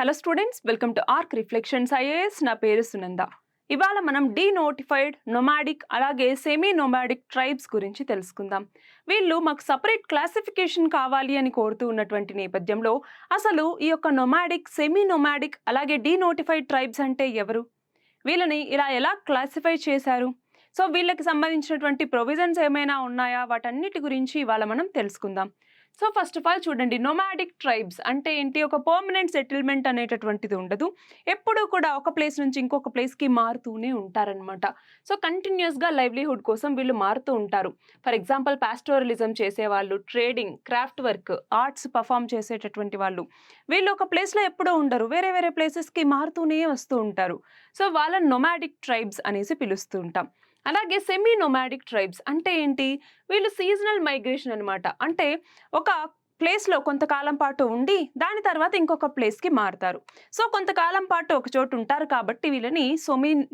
Hello students, welcome to arc reflections IAS. నా పేరు సునంద. ఇవాళ మనం డీనోటిఫైడ్, నొమాడిక్ అలాగే సెమీ నొమాడిక్ ట్రైబ్స్ గురించి తెలుసుకుందాం. వీళ్ళు మాకు సపరేట్ క్లాసిఫికేషన్ కావాలి అని కోరుతూ ఉన్నటువంటి నేపథ్యంలో అసలు ఈ యొక్క నొమాడిక్, సెమీ నొమాడిక్ అలాగే డీనోటిఫైడ్ ట్రైబ్స్ అంటే ఎవరు, వీళ్ళని ఇలా ఎలా క్లాసిఫై చేశారు, సో వీళ్ళకి సంబంధించినటువంటి ప్రొవిజన్స్ ఏమైనా ఉన్నాయా, వాటన్నిటి గురించి ఇవాళ మనం తెలుసుకుందాం. సో ఫస్ట్ ఆఫ్ ఆల్ చూడండి, నొమాడిక్ ట్రైబ్స్ అంటే ఏంటి? ఒక పర్మనెంట్ సెటిల్మెంట్ అనేటటువంటిది ఉండదు. ఎప్పుడూ కూడా ఒక ప్లేస్ నుంచి ఇంకొక ప్లేస్కి మారుతూనే ఉంటారనమాట. సో కంటిన్యూస్గా లైవ్లీహుడ్ కోసం వీళ్ళు మారుతూ ఉంటారు. ఫర్ ఎగ్జాంపుల్ పాస్టోరలిజం చేసేవాళ్ళు, trading, craft work, arts perform చేసేటటువంటి వాళ్ళు, వీళ్ళు ఒక ప్లేస్లో ఎప్పుడూ ఉండరు, వేరే వేరే ప్లేసెస్కి మారుతూనే వస్తూ ఉంటారు. సో వాళ్ళని నొమాడిక్ ట్రైబ్స్ అనేసి పిలుస్తూ ఉంటాం. అలాగే సెమీ నొమాడిక్ ట్రైబ్స్ అంటే ఏంటి? వీళ్ళు సీజనల్ మైగ్రేషన్ అనమాట. అంటే ఒక ప్లేస్లో కొంతకాలం పాటు ఉండి దాని తర్వాత ఇంకొక ప్లేస్కి మారుతారు. సో కొంతకాలం పాటు ఒక చోటు ఉంటారు కాబట్టి వీళ్ళని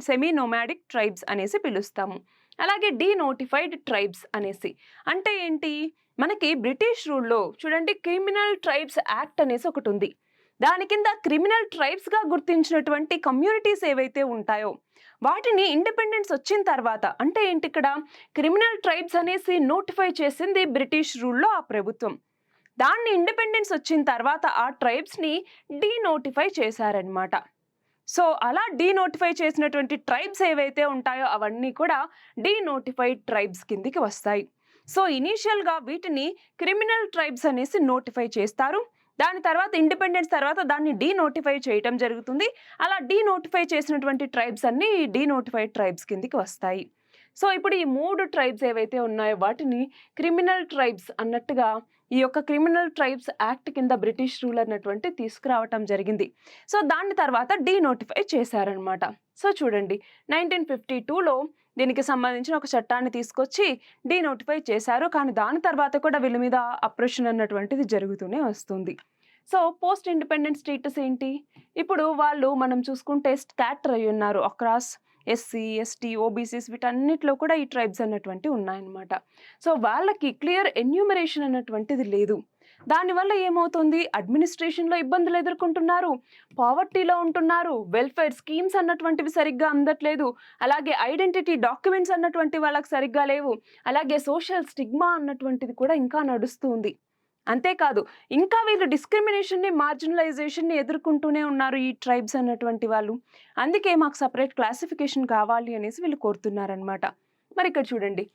సెమీ నొమాడిక్ ట్రైబ్స్ అనేసి పిలుస్తాము. అలాగే డీనోటిఫైడ్ ట్రైబ్స్ అనేసి అంటే ఏంటి? మనకి బ్రిటిష్ రూల్లో చూడండి, క్రిమినల్ ట్రైబ్స్ యాక్ట్ అనేసి ఒకటి ఉంది. దాని కింద క్రిమినల్ ట్రైబ్స్గా గుర్తించినటువంటి కమ్యూనిటీస్ ఏవైతే ఉంటాయో వాటిని ఇండిపెండెన్స్ వచ్చిన తర్వాత, అంటే ఏంటి ఇక్కడ క్రిమినల్ ట్రైబ్స్ అనేసి నోటిఫై చేసింది బ్రిటిష్ రూల్లో ఆ ప్రభుత్వం. దాన్ని ఇండిపెండెన్స్ వచ్చిన తర్వాత ఆ ట్రైబ్స్ని డీనోటిఫై చేశారనమాట. సో అలా డీనోటిఫై చేసినటువంటి ట్రైబ్స్ ఏవైతే ఉంటాయో అవన్నీ కూడా డీనోటిఫైడ్ ట్రైబ్స్ కిందికి వస్తాయి. సో ఇనీషియల్గా వీటిని క్రిమినల్ ట్రైబ్స్ అనేసి నోటిఫై చేస్తారు. దాని తర్వాత ఇండిపెండెన్స్ తర్వాత దాన్ని డీనోటిఫై చేయటం జరుగుతుంది. అలా డీనోటిఫై చేసినటువంటి ట్రైబ్స్ అన్నీ డీనోటిఫైడ్ ట్రైబ్స్ కిందికి వస్తాయి. సో ఇప్పుడు ఈ 3 ట్రైబ్స్ ఏవైతే ఉన్నాయో వాటిని క్రిమినల్ ట్రైబ్స్ అన్నట్టుగా ఈ యొక్క క్రిమినల్ ట్రైబ్స్ యాక్ట్ కింద బ్రిటిష్ రూల్ అన్నటువంటి తీసుకురావటం జరిగింది. సో దాని తర్వాత డీనోటిఫై చేశారనమాట. సో చూడండి, 1952లో దీనికి సంబంధించిన ఒక చట్టాన్ని తీసుకొచ్చి డీనోటిఫై చేశారు. కానీ దాని తర్వాత కూడా వీళ్ళ మీద అప్రెషన్ అన్నటువంటిది జరుగుతూనే వస్తుంది. సో పోస్ట్ ఇండిపెండెంట్ స్టేటస్ ఏంటి? ఇప్పుడు వాళ్ళు మనం చూసుకుంటే స్కాటర్ అయి ఉన్నారు అక్రాస్ ఎస్సీ, ఎస్టీ, ఓబీసీస్, వీటన్నిటిలో కూడా ఈ ట్రైబ్స్ అన్నటువంటి ఉన్నాయన్నమాట. సో వాళ్ళకి క్లియర్ ఎన్యూమరేషన్ అన్నటువంటిది లేదు. దానివల్ల ఏమవుతుంది? అడ్మినిస్ట్రేషన్లో ఇబ్బందులు ఎదుర్కొంటున్నారు, పావర్టీలో ఉంటున్నారు, వెల్ఫేర్ స్కీమ్స్ అన్నటువంటివి సరిగ్గా అందట్లేదు, అలాగే ఐడెంటిటీ డాక్యుమెంట్స్ అన్నటువంటి వాళ్ళకి సరిగ్గా లేవు, అలాగే సోషల్ స్టిగ్మా అన్నటువంటిది కూడా ఇంకా నడుస్తుంది. అంతేకాదు, ఇంకా వీళ్ళు డిస్క్రిమినేషన్ని, మార్జినలైజేషన్ని ఎదుర్కొంటూనే ఉన్నారు ఈ ట్రైబ్స్ అన్నటువంటి వాళ్ళు. అందుకే మాకు సపరేట్ క్లాసిఫికేషన్ కావాలి అనేసి వీళ్ళు కోరుతున్నారనమాట. మరి ఇక్కడ చూడండి,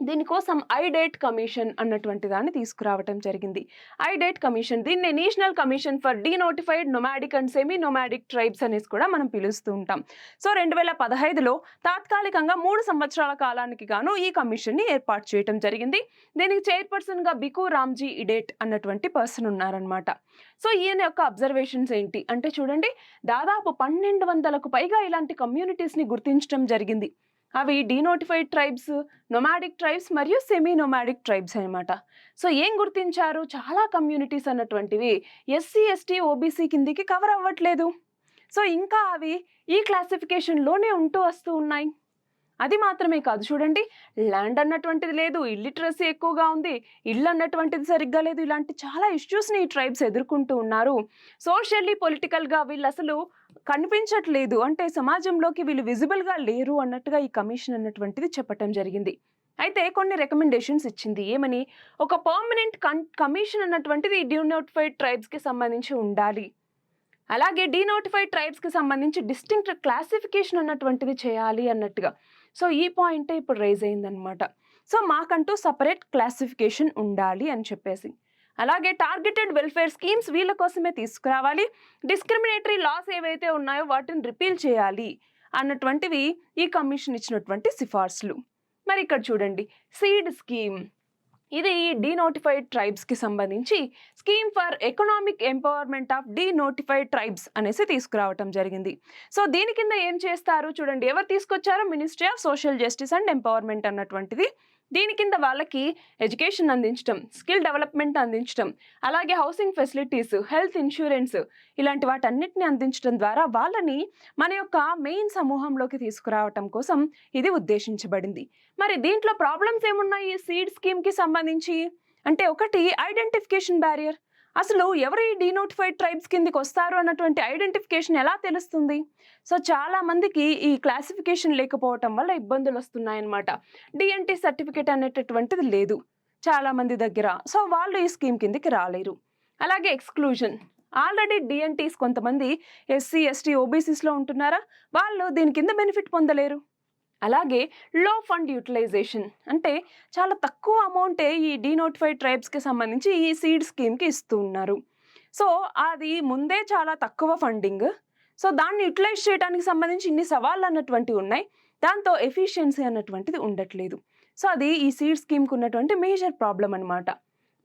దీనికోసం ఐడేట్ కమిషన్ అన్నటువంటి దాన్ని తీసుకురావటం జరిగింది. ఐడేట్ కమిషన్, దీన్ని national commission for denotified, nomadic and semi nomadic tribes అనేసి కూడా మనం పిలుస్తూ ఉంటాం. సో 2015లో తాత్కాలికంగా 3 సంవత్సరాల కాలానికి గాను ఈ కమిషన్ని ఏర్పాటు చేయడం జరిగింది. దీనికి చైర్పర్సన్గా బికు రామ్జీ ఇడేట్ అన్నటువంటి పర్సన్ ఉన్నారనమాట. సో ఈయన యొక్క అబ్జర్వేషన్స్ ఏంటి అంటే చూడండి, దాదాపు 1200కు పైగా ఇలాంటి కమ్యూనిటీస్ని గుర్తించడం జరిగింది. అవి డీనోటిఫైడ్ ట్రైబ్స్, నొమాడిక్ ట్రైబ్స్ మరియు సెమీ నొమాడిక్ ట్రైబ్స్ అనమాట. సో ఏం గుర్తించారు? చాలా కమ్యూనిటీస్ అన్నటువంటివి ఎస్సీ, ఎస్టీ, ఓబీసీ కిందికి కవర్ అవ్వట్లేదు. సో ఇంకా అవి ఈ క్లాసిఫికేషన్లోనే ఉంటూ వస్తూ ఉన్నాయి. అది మాత్రమే కాదు, చూడండి, ల్యాండ్ అన్నటువంటిది లేదు, ఇల్లిటరసీ ఎక్కువగా ఉంది, ఇల్లు అన్నటువంటిది సరిగ్గా లేదు, ఇలాంటి చాలా ఇష్యూస్ని ఈ ట్రైబ్స్ ఎదుర్కొంటూ ఉన్నారు. సోషల్లీ, పొలిటికల్గా వీళ్ళు అసలు కనిపించట్లేదు, అంటే సమాజంలోకి వీళ్ళు విజిబుల్గా లేరు అన్నట్టుగా ఈ కమిషన్ అన్నటువంటిది చెప్పటం జరిగింది. అయితే కొన్ని రికమెండేషన్స్ ఇచ్చింది. ఏమని? ఒక పర్మనెంట్ కమిషన్ అన్నటువంటిది డీనోటిఫైడ్ ట్రైబ్స్కి సంబంధించి ఉండాలి. అలాగే డీనోటిఫైడ్ ట్రైబ్స్కి సంబంధించి డిస్టింక్ట్ క్లాసిఫికేషన్ అన్నటువంటిది చేయాలి అన్నట్టుగా. సో ఈ పాయింటే ఇప్పుడు రైజ్ అయిందనమాట. సో మాకంటూ సపరేట్ క్లాసిఫికేషన్ ఉండాలి అని చెప్పేసి. అలాగే టార్గెటెడ్ వెల్ఫేర్ స్కీమ్స్ వీళ్ళ కోసమే తీసుకురావాలి. డిస్క్రిమినేటరీ లాస్ ఏవైతే ఉన్నాయో వాటిని రిపీల్ చేయాలి అన్నటువంటివి ఈ కమిషన్ ఇచ్చినటువంటి సిఫార్సులు. మరి ఇక్కడ చూడండి, సీడ్ స్కీమ్, ఇది డీనోటిఫైడ్ ట్రైబ్స్కి సంబంధించి scheme for economic empowerment of denotified tribes అనేసి తీసుకురావటం జరిగింది. సో దీని కింద ఏం చేస్తారు చూడండి, ఎవరు తీసుకొచ్చారో? Ministry of social justice and empowerment అన్నటువంటిది. దీని కింద వాళ్ళకి ఎడ్యుకేషన్ అందించడం, స్కిల్ డెవలప్మెంట్ అందించడం, అలాగే హౌసింగ్ ఫెసిలిటీస్, హెల్త్ ఇన్సూరెన్స్, ఇలాంటి వాటన్నిటిని అందించడం ద్వారా వాళ్ళని మన యొక్క మెయిన్ సమూహంలోకి తీసుకురావటం కోసం ఇది ఉద్దేశించబడింది. మరి దీంట్లో ప్రాబ్లమ్స్ ఏమున్నాయి ఈ సీడ్ స్కీమ్కి సంబంధించి అంటే, ఒకటి ఐడెంటిఫికేషన్ బ్యారియర్. అసలు ఎవరు ఈ డీనోటిఫైడ్ ట్రైబ్స్ కిందకి వస్తారు అన్నటువంటి ఐడెంటిఫికేషన్ ఎలా తెలుస్తుంది? సో చాలా మందికి ఈ క్లాసిఫికేషన్ లేకపోవటం వల్ల ఇబ్బందులు వస్తున్నాయన్నమాట. డిఎన్‌టి సర్టిఫికేట్ అనేటటువంటిది లేదు చాలా మంది దగ్గర. సో వాళ్ళు ఈ స్కీమ్ కిందకి రాలేరు. అలాగే ఎక్స్‌క్లూజన్. ఆల్రెడీ డిఎన్‌టీస్ కొంతమంది ఎస్సీ, ఎస్టీ, ఓబీసీస్‌లో ఉంటున్నారా? వాళ్ళు దీని కింద బెనిఫిట్ పొందలేరు. అలాగే లో ఫండ్ యూటిలైజేషన్ అంటే చాలా తక్కువ అమౌంటే ఈ డీనోటిఫైడ్ ట్రైబ్స్‌కి సంబంధించి ఈ సీడ్ స్కీమ్‌కి ఇస్తూ ఉన్నారు. సో, అది ముందే చాలా తక్కువ ఫండింగ్. సో, దాన్ని యుటిలైజ్ చేయడానికి సంబంధించి ఇన్ని సవాళ్ళన్నటువంటివి ఉన్నాయి. దాంతో ఎఫిషియన్సీ అన్నటువంటిది ఉండట్లేదు. సో, అది ఈ సీడ్ స్కీమ్‌కి ఉన్నటువంటి మేజర్ ప్రాబ్లమ్ అనమాట.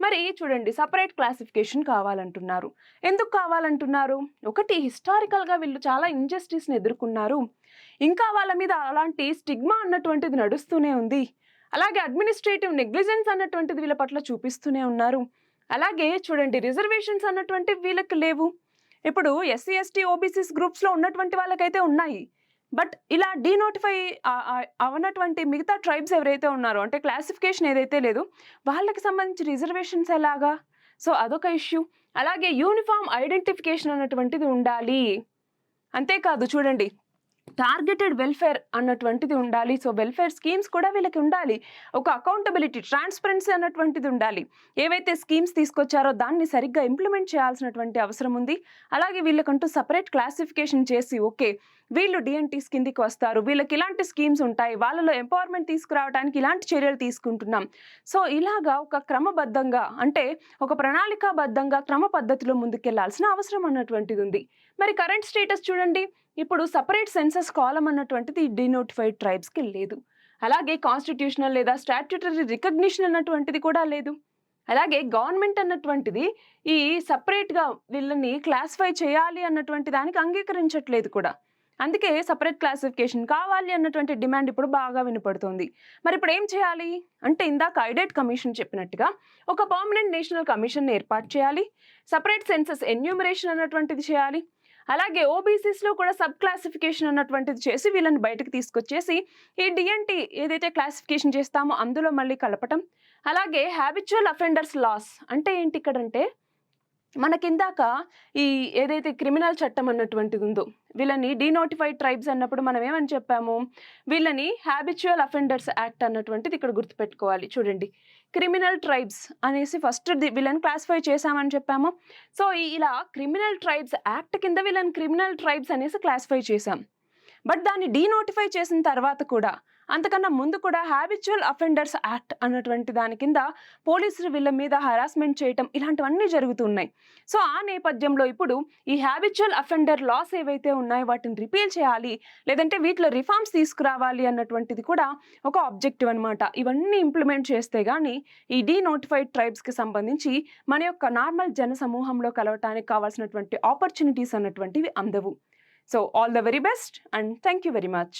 మరి చూడండి సెపరేట్ క్లాసిఫికేషన్ కావాలంటున్నారు. ఎందుకు కావాలంటున్నారు? ఒకటి హిస్టారికల్‌గా వీళ్ళు చాలా ఇంజస్టిస్‌ని ఎదుర్కొన్నారు. ఇంకా వాళ్ళ మీద అలాంటి స్టిగ్మా అన్నటువంటిది నడుస్తూనే ఉంది. అలాగే అడ్మినిస్ట్రేటివ్ నెగ్లిజెన్స్ అన్నటువంటిది వీళ్ళ పట్ల చూపిస్తూనే ఉన్నారు. అలాగే చూడండి రిజర్వేషన్స్ అన్నటువంటివి వీళ్ళకి లేవు. ఇప్పుడు ఎస్సీ, ఎస్టీ, ఓబీసీస్ గ్రూప్స్‌లో ఉన్నటువంటి వాళ్ళకైతే ఉన్నాయి. బట్ ఇలా డీనోటిఫై అవ్వనటువంటి మిగతా ట్రైబ్స్ ఎవరైతే ఉన్నారో అంటే క్లాసిఫికేషన్ ఏదైతే లేదో వాళ్ళకి సంబంధించి రిజర్వేషన్స్ ఎలాగా? సో అదొక ఇష్యూ. అలాగే యూనిఫార్మ్ ఐడెంటిఫికేషన్ అన్నటువంటిది ఉండాలి. అంతేకాదు చూడండి టార్గెటెడ్ వెల్ఫేర్ అన్నటువంటిది ఉండాలి. సో వెల్ఫేర్ స్కీమ్స్ కూడా వీళ్ళకి ఉండాలి. ఒక అకౌంటబిలిటీ, ట్రాన్స్పరెన్సీ అన్నటువంటిది ఉండాలి. ఏవైతే స్కీమ్స్ తీసుకొచ్చారో దాన్ని సరిగ్గా ఇంప్లిమెంట్ చేయాల్సినటువంటి అవసరం ఉంది. అలాగే వీళ్ళకంటూ సెపరేట్ క్లాసిఫికేషన్ చేసి ఓకే వీళ్ళు డిఎన్టీస్ కిందికి వస్తారు, వీళ్ళకి ఇలాంటి స్కీమ్స్ ఉంటాయి, వాళ్ళలో ఎంపవర్మెంట్ తీసుకురావడానికి ఇలాంటి చర్యలు తీసుకుంటున్నాం. సో ఇలాగా ఒక క్రమబద్ధంగా అంటే ఒక ప్రణాళికాబద్ధంగా క్రమ పద్ధతిలో ముందుకెళ్లాల్సిన అవసరం అన్నటువంటిది ఉంది. మరి కరెంట్ స్టేటస్ చూడండి, ఇప్పుడు సెపరేట్ సెన్సస్ కాలమ్ అన్నటువంటిది డీనోటిఫైడ్ ట్రైబ్స్‌కి లేదు. అలాగే కాన్స్టిట్యూషనల్ లేదా స్టాట్యూటరీ రికగ్నిషన్ అన్నటువంటిది కూడా లేదు. అలాగే గవర్నమెంట్ అన్నటువంటిది ఈ సెపరేట్‌గా వీళ్ళని క్లాసిఫై చేయాలి అన్నటువంటి దానికి అంగీకరించట్లేదు కూడా. అందుకే సెపరేట్ క్లాసిఫికేషన్ కావాలి అన్నటువంటి డిమాండ్ ఇప్పుడు బాగా వినపడుతోంది. మరి ఇప్పుడు ఏం చేయాలి? అంటే ఇందాక ఐడెట్ కమిషన్ చెప్పినట్టుగా ఒక పర్మనెంట్ నేషనల్ కమిషన్‌ని ఏర్పాటు చేయాలి. సెపరేట్ సెన్సస్ ఎన్యూమరేషన్ అన్నటువంటిది చేయాలి. అలాగే ఓబీసీస్‌లో కూడా సబ్ క్లాసిఫికేషన్ అన్నటువంటిది చేసి వీళ్ళని బయటకు తీసుకొచ్చేసి ఈ డిఎన్‌టి ఏదైతే క్లాసిఫికేషన్ చేస్తామో అందులో మళ్ళీ కలపటం. అలాగే హ్యాబిచువల్ అఫెండర్స్ లాస్ అంటే ఏంటి ఇక్కడంటే మనకిందాక ఈ ఏదైతే క్రిమినల్ చట్టం అన్నటువంటిది ఉందో వీళ్ళని డీనోటిఫైడ్ ట్రైబ్స్ అన్నప్పుడు మనం ఏమని చెప్పాము? వీళ్ళని హ్యాబిచువల్ అఫెండర్స్ యాక్ట్ అన్నటువంటిది ఇక్కడ గుర్తుపెట్టుకోవాలి. చూడండి క్రిమినల్ ట్రైబ్స్ అనేసి ఫస్ట్ వీళ్ళని క్లాసిఫై చేశామని చెప్పాము. సో ఇలా క్రిమినల్ ట్రైబ్స్ యాక్ట్ కింద వీళ్ళని క్రిమినల్ ట్రైబ్స్ అనేసి క్లాసిఫై చేశాం. బట్ దాన్ని డీనోటిఫై చేసిన తర్వాత కూడా అంతకన్నా ముందు కూడా హ్యాబిచువల్ అఫెండర్స్ యాక్ట్ అన్నటువంటి దాని కింద పోలీసులు వీళ్ళ మీద హరాస్మెంట్ చేయటం ఇలాంటివన్నీ జరుగుతున్నాయి. సో ఆ నేపథ్యంలో ఇప్పుడు ఈ హ్యాబిచువల్ అఫెండర్ లాస్ ఏవైతే ఉన్నాయో వాటిని రిపీల్ చేయాలి, లేదంటే వీటిలో రిఫార్మ్స్ తీసుకురావాలి అన్నటువంటిది కూడా ఒక ఆబ్జెక్టివ్ అనమాట. ఇవన్నీ ఇంప్లిమెంట్ చేస్తే గానీ ఈ డీనోటిఫైడ్ ట్రైబ్స్కి సంబంధించి మన యొక్క నార్మల్ జన సమూహంలో కలవటానికి కావాల్సినటువంటి ఆపర్చునిటీస్ అన్నటువంటివి అందవు. So all the very best and thank you very much.